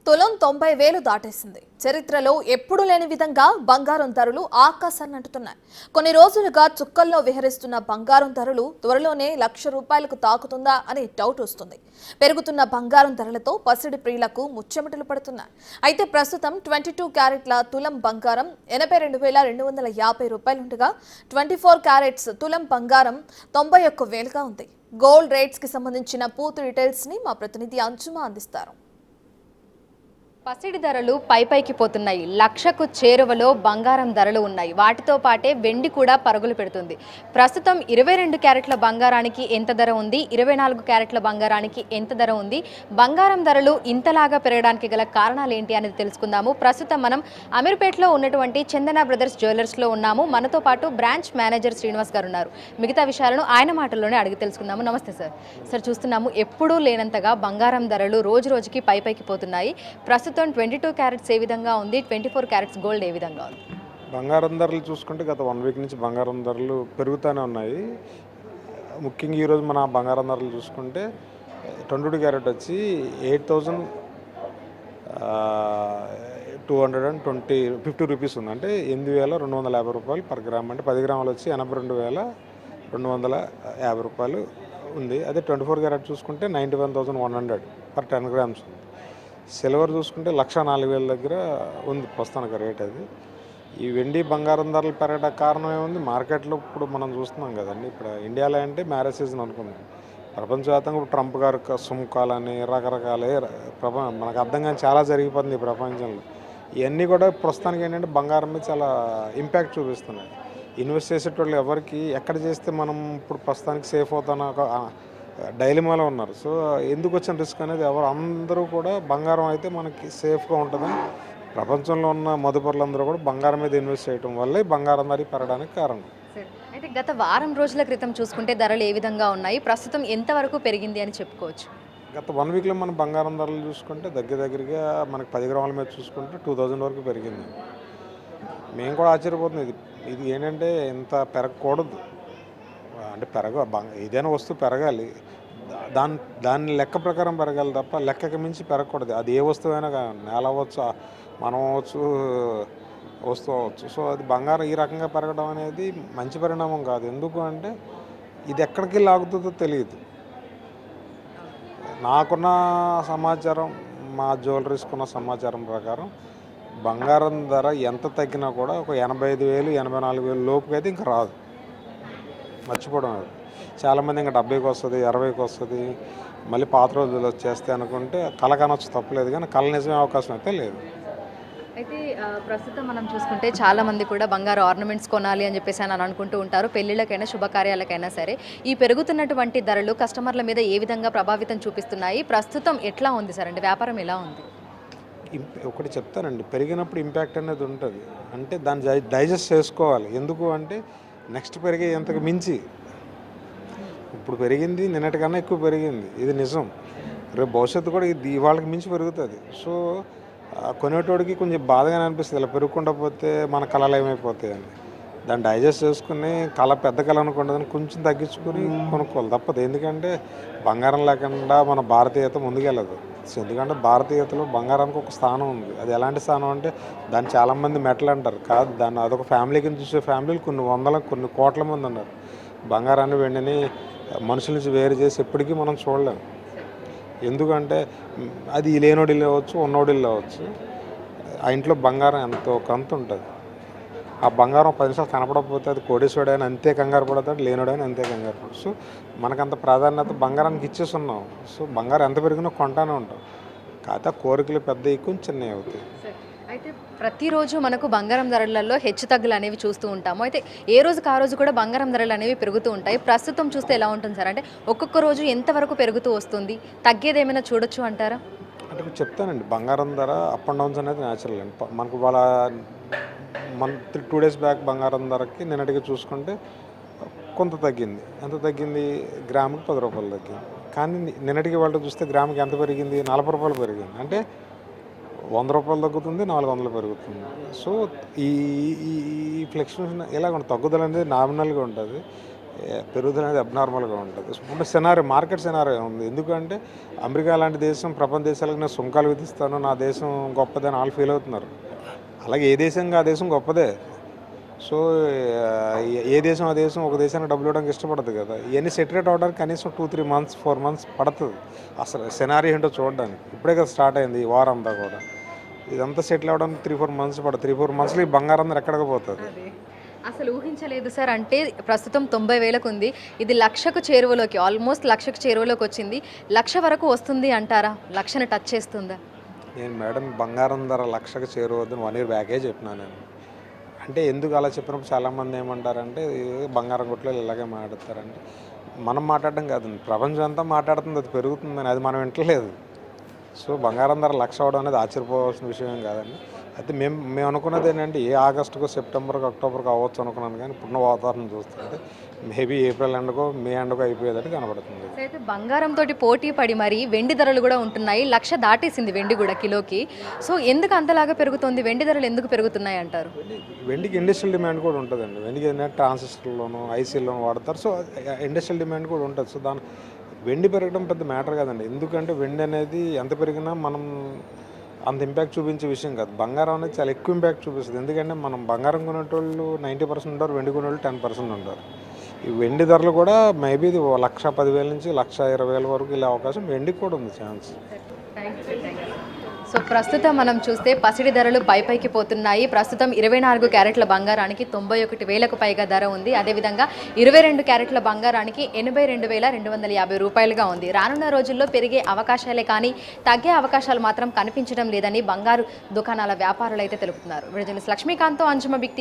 తులం 90,000 దాటేసింది. చరిత్రలో ఎప్పుడూ లేని విధంగా బంగారం ధరలు ఆకాశాన్ని అంటుతున్నాయి. కొన్ని రోజులుగా చుక్కల్లో విహరిస్తున్న బంగారం ధరలు త్వరలోనే ₹1,00,000 తాకుతుందా అనే డౌట్ వస్తుంది. పెరుగుతున్న బంగారం ధరలతో పసిడి ప్రియులకు ముచ్చెమటలు పడుతున్నాయి. అయితే ప్రస్తుతం 22 క్యారెట్ల తులం బంగారం ₹82,250 ఉండగా 24 క్యారెట్స్ తులం బంగారం 91,000గా ఉంది. గోల్డ్ రేట్స్ కి సంబంధించిన పూర్తి డీటెయిల్స్ ని మా ప్రతినిధి అంజుమా అందిస్తారు. పసిడి ధరలు పైకి పోతున్నాయి. లక్షకు చేరువలో బంగారం ధరలు ఉన్నాయి. వాటితో పాటే వెండి కూడా పరుగులు పెడుతుంది. ప్రస్తుతం 22 క్యారెట్ల బంగారానికి ఎంత ధర ఉంది, 24 క్యారెట్ల బంగారానికి ఎంత ధర ఉంది, బంగారం ధరలు ఇంతలాగా పెరగడానికి గల కారణాలు ఏంటి అనేది తెలుసుకుందాము. ప్రస్తుతం మనం అమీర్పేటలో ఉన్నటువంటి చందన బ్రదర్స్ జ్యువెలర్స్లో ఉన్నాము. మనతో పాటు బ్రాంచ్ మేనేజర్ శ్రీనివాస్ గారు ఉన్నారు. మిగతా విషయాలను ఆయన మాటల్లోనే అడిగి తెలుసుకుందాము. నమస్తే సార్. సార్, చూస్తున్నాము ఎప్పుడూ లేనంతగా బంగారం ధరలు రోజు రోజుకి పైకి పోతున్నాయి. ప్రస్తుతం 22 క్యారెట్స్ ఏ విధంగా ఉంది, 24 క్యారెట్స్ గోల్డ్ ఏ విధంగా ఉంది? బంగారం ధరలు చూసుకుంటే గత 1 వీక్ నుంచి బంగారం ధరలు పెరుగుతూనే ఉన్నాయి. ముఖ్యంగా ఈరోజు మన బంగారం ధరలు చూసుకుంటే 22 క్యారెట్ వచ్చి 8,250 రూపీస్ ఉంది. అంటే 8,250 రూపాయలు పర్ గ్రామ్. అంటే 10 గ్రాములు వచ్చి 82,250 రూపాయలు ఉంది. అదే 24 క్యారెట్ చూసుకుంటే 91,100 పర్ 10 గ్రామ్స్ ఉంది. సిల్వర్ చూసుకుంటే 1,04,000 దగ్గర ఉంది ప్రస్తుతానికి రేట్. అది ఈ వెండి బంగారం ధరలు పెరగడానికి కారణం ఏముంది? మార్కెట్లో ఇప్పుడు మనం చూస్తున్నాం కదండి. ఇప్పుడు ఇండియాలో అంటే మ్యారేజ్ సీజన్ అనుకున్నాం. ప్రపంచవ్యాప్తంగా ఇప్పుడు ట్రంప్ గారు సుంకాలని రకరకాల మనకు అర్థం కానీ చాలా జరిగిపోతుంది ఈ ప్రపంచంలో. ఇవన్నీ కూడా ప్రస్తుతానికి ఏంటంటే బంగారం మీద చాలా ఇంపాక్ట్ చూపిస్తున్నాయి. ఇన్వెస్ట్ చేసేటోళ్ళు ఎవరికి ఎక్కడ చేస్తే మనం ఇప్పుడు ప్రస్తుతానికి సేఫ్ అవుతానో డైలమాలో ఉన్నారు. సో ఎందుకు వచ్చిన రిస్క్ అనేది అందరూ కూడా బంగారం అయితే మనకి సేఫ్గా ఉంటుందని ప్రపంచంలో ఉన్న మదుపరులందరూ కూడా బంగారం మీద ఇన్వెస్ట్ చేయడం వల్లే బంగారం ధర పెరగడానికి కారణం. అయితే గత వారం రోజుల క్రితం చూసుకుంటే ధరలు ఏ విధంగా ఉన్నాయి, ప్రస్తుతం ఎంతవరకు పెరిగింది అని చెప్పుకోవచ్చు? గత 1 వీక్లో మనం బంగారం ధరలు చూసుకుంటే దగ్గరగా మనకి 10 గ్రాముల మీద చూసుకుంటే 2,000 వరకు పెరిగింది. మేము కూడా ఆశ్చర్యపోతుంది. ఇది ఏంటంటే ఇంత పెరగకూడదు. అంటే ఏదైనా వస్తువు పెరగాలి, దాని లెక్క ప్రకారం పెరగాలి తప్ప లెక్కకి మించి పెరగకూడదు. అది ఏ వస్తువు అయినా నేల అవ్వచ్చు, మనం అవ్వచ్చు, వస్తువు అవ్వచ్చు. సో అది బంగారం ఈ రకంగా పెరగడం అనేది మంచి పరిణామం కాదు. ఎందుకు అంటే ఇది ఎక్కడికి లాగుతుందో తెలియదు. నాకున్న సమాచారం, మా జ్యువెలరీస్కున్న సమాచారం ప్రకారం బంగారం ధర ఎంత తగ్గినా కూడా ఒక 85,000, 84,000 లోపుకి అయితే ఇంకా రాదు. మర్చిపోవడం అది. చాలామంది ఇంకా 70కి వస్తుంది, 60కి వస్తుంది, మళ్ళీ పాత రోజులు వచ్చేస్తే అనుకుంటే కళ కనొచ్చు, తప్పలేదు. కానీ కళ నిజమే అవకాశం అయితే లేదు. అయితే ప్రస్తుతం మనం చూసుకుంటే చాలామంది కూడా బంగారు ఆర్నమెంట్స్ కొనాలి అని చెప్పేసి అని అనుకుంటూ ఉంటారు. పెళ్ళిళ్ళకైనా శుభకార్యాలకైనా సరే ఈ పెరుగుతున్నటువంటి ధరలు కస్టమర్ల మీద ఏ విధంగా ప్రభావితం చూపిస్తున్నాయి? ప్రస్తుతం ఎట్లా ఉంది సార్? అంటే వ్యాపారం ఎలా ఉంది? ఒకటి చెప్తానండి, పెరిగినప్పుడు ఇంపాక్ట్ అనేది ఉంటుంది. అంటే దాన్ని డైజెస్ట్ చేసుకోవాలి. ఎందుకు అంటే నెక్స్ట్ పెరిగే ఎంతకు మించి ఇప్పుడు పెరిగింది, నిన్నటికన్నా ఎక్కువ పెరిగింది, ఇది నిజం. రేపు భవిష్యత్తు కూడా ఇది ఇవాళకి మించి పెరుగుతుంది. సో కొనేటోడికి కొంచెం బాధగానే అనిపిస్తుంది, ఇలా పెరుగుకుండా పోతే మన కళలు ఏమైపోతాయి అని. దాన్ని డైజెస్ట్ చేసుకుని పెద్ద కళ అనుకుంటుందని కొంచెం తగ్గించుకొని కొనుక్కోవాలి, తప్పదు. ఎందుకంటే బంగారం లేకుండా మన భారతీయత ముందుకెళ్ళదు. ఎందుకంటే భారతీయతలో బంగారానికి ఒక స్థానం ఉంది. అది ఎలాంటి స్థానం అంటే దాన్ని చాలామంది మెటల్ అంటారు కాదు, దాన్ని అదొక ఫ్యామిలీ కింద చూసే ఫ్యామిలీలు కొన్ని కోట్ల మంది ఉన్నారు. బంగారాన్ని వెండిని మనుషుల నుంచి వేరు చేసి ఎప్పటికీ మనం చూడలేము. ఎందుకంటే అది లేనోడి లేవచ్చు, ఉన్నోడి లేవచ్చు. ఆ ఇంట్లో బంగారం ఎంతో కొంత ఉంటుంది. ఆ బంగారం 10 నిమిషాలు కనపడకపోతే అది కోడేశ్వడైనా అంతే కంగారు పడతాడు, లేనోడైనా అంతే కంగారు పడతాడు. సో మనకంత ప్రాధాన్యత బంగారానికి ఇచ్చేస్తున్నాం. సో బంగారం ఎంత పెరిగినా కొంటానే ఉంటాం. కాకపోతే కోరికలు పెద్దవి కొంచెం చిన్నవి అవుతాయి. అయితే ప్రతిరోజు మనకు బంగారం ధరలలో హెచ్చు తగ్గులు అనేవి చూస్తూ ఉంటాము. అయితే ఏ రోజుకి ఆ రోజు కూడా బంగారం ధరలు అనేవి పెరుగుతూ ఉంటాయి. ప్రస్తుతం చూస్తే ఎలా ఉంటుంది సార్? అంటే ఒక్కొక్క రోజు ఎంతవరకు పెరుగుతూ వస్తుంది, తగ్గేది ఏమైనా చూడొచ్చు అంటారా? అంటే ఇప్పుడు చెప్తానండి, బంగారం ధర అప్ అండ్ డౌన్స్ అనేది న్యాచురల్ అండి. మనకు వాళ్ళ 2 డేస్ బ్యాక్ బంగారం ధరకి నిన్నటికి చూసుకుంటే కొంత తగ్గింది. ఎంత తగ్గింది? గ్రాముకి 10 రూపాయలు తగ్గింది. కానీ నిన్నటికి వాళ్ళు చూస్తే గ్రాముకి ఎంత పెరిగింది? 40 రూపాయలు పెరిగింది. అంటే 100 రూపాయలు తగ్గుతుంది, 400 పెరుగుతుంది. సో ఈ ఫ్లక్చుయేషన్ ఇలాగ తగ్గుదల అనేది నామినల్గా ఉంటుంది. పెరుగుదల అనేది అబ్నార్మల్గా ఉంటుంది. ఇప్పుడు సినారీ మార్కెట్ సినారీ ఉంది. ఎందుకంటే అమెరికా లాంటి దేశం ప్రపంచ దేశాలకు నేను సుంకాలు విధిస్తాను, నా దేశం గొప్పదని వాళ్ళు ఫీల్ అవుతున్నారు. అలాగే ఏ దేశంగా ఆ దేశం గొప్పదే. సో ఏ దేశం ఆ దేశం ఒక దేశానికి డబ్బులు ఇవ్వడానికి ఇష్టపడదు కదా. ఇవన్నీ సెటరేట్ అవడానికి కనీసం 2-3 months 4 months పడుతుంది అసలు సినారీ ఏంటో చూడడానికి. ఇప్పుడే కదా స్టార్ట్ అయింది ఈ వార్ అంతా కూడా. ఇదంతా సెటిల్ అవ్వడానికి 3-4 months పడుతుంది. 3-4 monthsలో ఈ బంగారం అందరూ ఎక్కడికి పోతుంది. అసలు ఊహించలేదు సార్. అంటే ప్రస్తుతం 90,000కు ఉంది, ఇది 1,00,000కు చేరువలోకి, ఆల్మోస్ట్ 1,00,000కు చేరువలోకి వచ్చింది. 1,00,000 వరకు వస్తుంది అంటారా? 1,00,000ని టచ్ చేస్తుందా? నేను మేడం బంగారం ధర 1,00,000కు చేరువద్దని 1 year బ్యాకే చెప్పినాను నేను. అంటే ఎందుకు అలా చెప్పినప్పుడు చాలామంది ఏమంటారంటే బంగారం కొట్లో ఇలాగే మాట్లాడతారంటే, మనం మాట్లాడడం కాదండి, ప్రపంచం అంతా మాట్లాడుతుంది అది పెరుగుతుందని. అది మనం వింటలేదు. సో బంగారం ధర 1,00,000 అవడం అనేది ఆశ్చర్యపోవాల్సిన విషయం ఏం కాదండి. అయితే మేము అనుకున్నది ఏంటంటే ఏ ఆగస్టుకో సెప్టెంబర్కో అక్టోబర్కో అవ్వచ్చు అనుకున్నాను, కానీ ఇప్పుడున్న వాతావరణం చూస్తుంటే మేబీ ఏప్రిల్ ఎండకో మే ఎండకో అయిపోయేటట్టు కనబడుతుంది. అయితే బంగారంతో పోటీ పడి మరి వెండి ధరలు కూడా ఉంటున్నాయి. 1,00,000 దాటేసింది వెండి కూడా కిలోకి. సో ఎందుకు అంతలాగా పెరుగుతుంది? వెండి ధరలు ఎందుకు పెరుగుతున్నాయి అంటారు? వెండికి ఇండస్ట్రియల్ డిమాండ్ కూడా ఉంటుందండి. వెండికి ఏంటంటే ట్రాన్సిస్టర్లోను ఐసీలోను వాడతారు. సో ఇండస్ట్రియల్ డిమాండ్ కూడా ఉంటుంది. సో దాని వెండి పెరగడం పెద్ద మ్యాటర్ కాదండి. ఎందుకంటే వెండి అనేది ఎంత పెరిగినా మనం అంత ఇంపాక్ట్ చూపించే విషయం కాదు. బంగారం అనేది చాలా ఎక్కువ ఇంపాక్ట్ చూపిస్తుంది. ఎందుకంటే మనం బంగారం కొనేటోళ్ళు 90% ఉంటారు, వెండి కొనేవాళ్ళు 10% ఉంటారు. ఈ వెండి ధరలు కూడా మేబీ 1,10,000 నుంచి 1,20,000 వరకు వెళ్ళే అవకాశం వెండికి కూడా ఉంది ఛాన్స్. సో ప్రస్తుతం మనం చూస్తే పసిడి ధరలు పైకి పోతున్నాయి. ప్రస్తుతం 24 క్యారెట్ల బంగారానికి 91,000కు పైగా ధర ఉంది. అదేవిధంగా 22 క్యారెట్ల బంగారానికి 82,250 రూపాయలుగా ఉంది. రానున్న రోజుల్లో పెరిగే అవకాశాలే కానీ తగ్గే అవకాశాలు మాత్రం కనిపించడం లేదని బంగారు దుకాణాల వ్యాపారులు అయితే తెలుపుతున్నారు. విడుదల లక్ష్మీకాంత్తో అంజుమ బిక్తి.